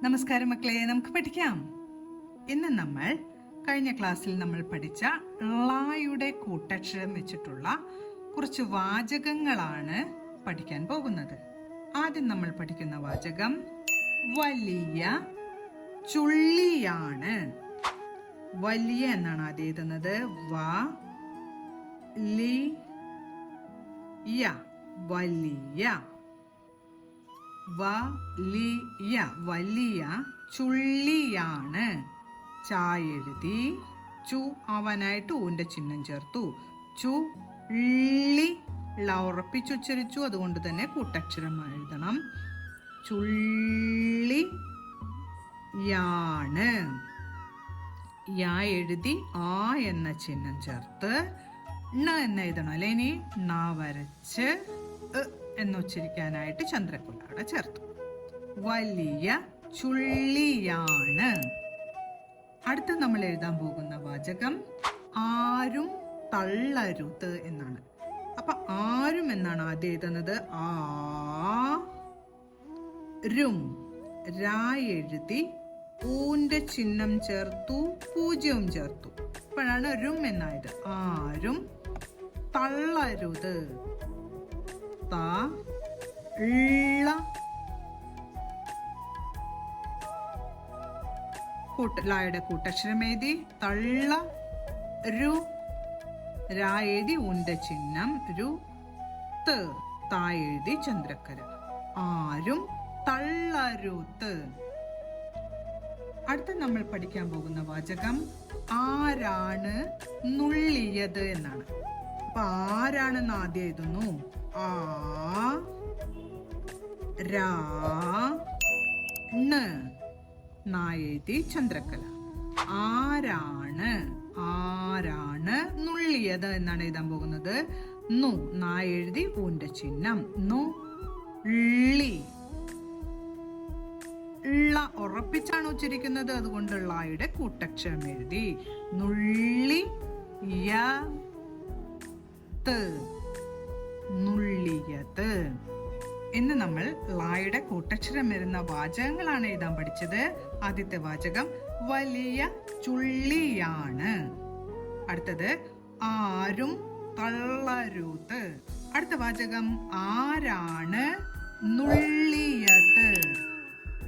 നമസ്കാരം മക്കളെ, നമുക്ക് പഠിക്കാം. ഇന്ന് നമ്മൾ കഴിഞ്ഞ ക്ലാസ്സിൽ നമ്മൾ പഠിച്ച ളയുടെ കൂട്ടക്ഷരം വെച്ചിട്ടുള്ള കുറച്ച് വാചകങ്ങളാണ് പഠിക്കാൻ പോകുന്നത്. ആദ്യം നമ്മൾ പഠിക്കുന്ന വാചകം വലിയ ചുള്ളിയാണ്. വലിയ എന്നാണ് ആദ്യം എഴുതുന്നത്. വലിയ വലിയ ചുള്ളിയാണ്. എഴുതി ചു അവനായിട്ട് ഊന്റെ ചിഹ്നം ചേർത്തു. ചുള്ളി ഉറപ്പിച്ചുച്ചരിച്ചു, അതുകൊണ്ട് തന്നെ കൂട്ടക്ഷരം എഴുതണം. ചുള്ളിയാണ്. എഴുതി ആ എന്ന ചിഹ്നം ചേർത്ത് ണ എന്ന് എഴുതണം. അല്ലെ, ഇനി ണ വരച്ച് എന്നുച്ചരിക്കാനായിട്ട് ചന്ദ്രക്കുള്ള അവിടെ ചേർത്തു. വലിയ ചുള്ളിയാണ്. അടുത്ത നമ്മൾ എഴുതാൻ പോകുന്ന വാചകം ആരും തള്ളരുത് എന്നാണ്. അപ്പൊ ആരും എന്നാണ് ആദ്യം എഴുതുന്നത്. രും എഴുതി ഊന്റെ ചിഹ്നം ചേർത്തു, പൂജ്യവും ചേർത്തു. അപ്പോഴാണ് രും എന്നായത്. ആരും തള്ളരുത്. ലായുടെ കൂട്ടക്ഷരം എഴുതി തള്ള രു എഴുതി ഊന്റെ ചിഹ്നം രു എഴുതി ചന്ദ്രക്കര. ആരും തള്ളരുത്. അടുത്ത നമ്മൾ പഠിക്കാൻ പോകുന്ന വാചകം ആരാണ് നുള്ളിയത് എന്നാണ്. അപ്പൊ ആരാണെന്ന് ആദ്യം എഴുതുന്നു. എഴുതി ചന്ദ്രക്കല. ആരാണ് നുള്ളിയത് എന്നാണ് എഴുതാൻ പോകുന്നത്. എഴുതി ഊന്റെ ചിഹ്നം നുള്ളി. ഉറപ്പിച്ചാണ് ഉച്ചരിക്കുന്നത്, അതുകൊണ്ട് ളയുടെ കൂട്ടക്ഷരം എഴുതി നുള്ളിയത്. ഇന്ന് നമ്മൾ ളയുടെ കൂട്ടക്ഷരം വരുന്ന വാചകങ്ങളാണ് എഴുതാൻ പഠിച്ചത്. ആദ്യത്തെ വാചകം വലിയ ചുള്ളിയാണ്. അടുത്തത് ആരും തള്ളരുത്. അടുത്ത വാചകം ആരാണ് നുള്ളിയത്.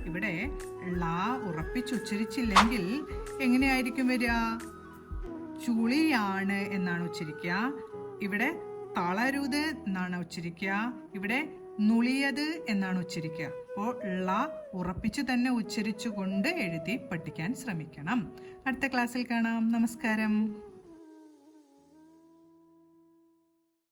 ഇവിടെ ള ഉറപ്പിച്ചുച്ചരിച്ചില്ലെങ്കിൽ എങ്ങനെയായിരിക്കും വരിക? ചുളിയാണ് എന്നാണ് ഉച്ചരിക്കുക. ഇവിടെ തളരുത് എന്നാണ് ഉച്ചരിക്കുക. ഇവിടെ നുളിയത് എന്നാണ് ഉച്ചരിക്കുക. അപ്പോൾ ള ഉറപ്പിച്ചു തന്നെ ഉച്ചരിച്ചുകൊണ്ട് എഴുതി പഠിക്കാൻ ശ്രമിക്കണം. അടുത്ത ക്ലാസ്സിൽ കാണാം. നമസ്കാരം.